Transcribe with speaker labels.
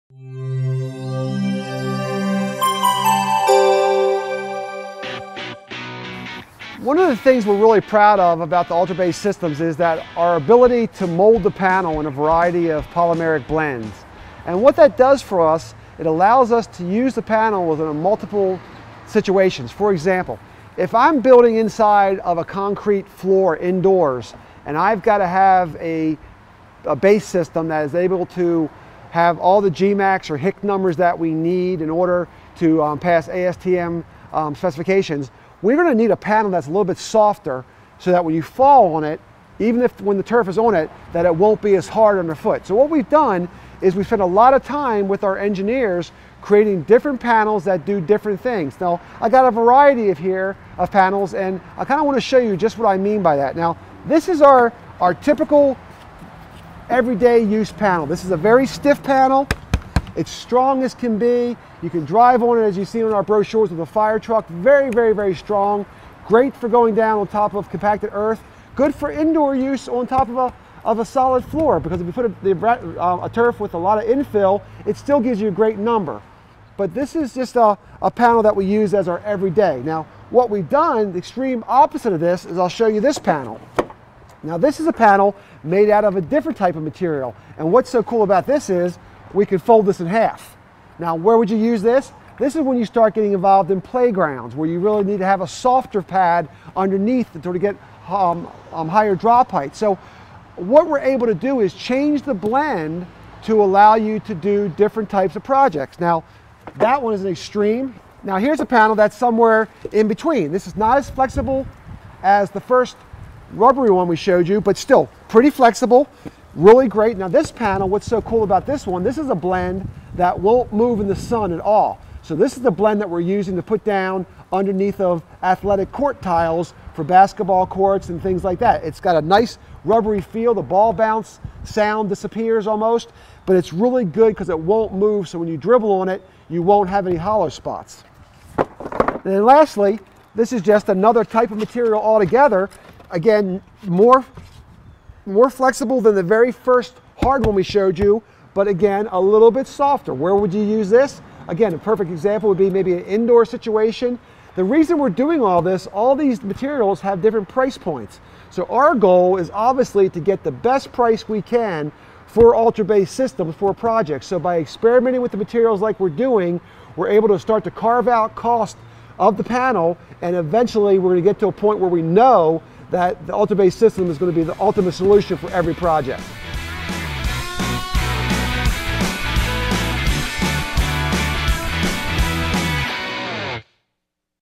Speaker 1: One of the things we're really proud of about the UltraBase systems is that our ability to mold the panel in a variety of polymeric blends. And what that does for us, it allows us to use the panel within multiple situations. For example, if I'm building inside of a concrete floor indoors and I've got to have a base system that is able to have all the GMAX or HIC numbers that we need in order to pass ASTM specifications, we're going to need a panel that's a little bit softer so that when you fall on it, even if when the turf is on it, that it won't be as hard underfoot. So what we've done is we spent a lot of time with our engineers creating different panels that do different things. Now, I got a variety of panels, and I kind of want to show you just what I mean by that. Now, this is our typical everyday use panel. This is a very stiff panel. It's strong as can be. You can drive on it, as you see on our brochures, with a fire truck. Very, very, very strong. Great for going down on top of compacted earth. Good for indoor use on top of a solid floor, because if you put a turf with a lot of infill, it still gives you a great number. But this is just a panel that we use as our everyday. Now, what we've done, the extreme opposite of this, is I'll show you this panel. Now, this is a panel made out of a different type of material. And what's so cool about this is we can fold this in half. Now, where would you use this? This is when you start getting involved in playgrounds, where you really need to have a softer pad underneath to get higher drop height. So what we're able to do is change the blend to allow you to do different types of projects. Now, that one is an extreme. Now, here's a panel that's somewhere in between. This is not as flexible as the first rubbery one we showed you, but still pretty flexible, really great. Now, this panel, what's so cool about this one, this is a blend that won't move in the sun at all. So this is the blend that we're using to put down underneath of athletic court tiles for basketball courts and things like that. It's got a nice rubbery feel. The ball bounce sound disappears almost, but it's really good because it won't move, so when you dribble on it, you won't have any hollow spots. And then lastly, this is just another type of material altogether. Again, more flexible than the very first hard one we showed you, but again, a little bit softer. Where would you use this? Again, a perfect example would be maybe an indoor situation. The reason we're doing all this, all these materials have different price points. So our goal is obviously to get the best price we can for UltraBase systems for projects. So by experimenting with the materials like we're doing, we're able to start to carve out cost of the panel, and eventually we're going to get to a point where we know that the UltraBase system is going to be the ultimate solution for every project.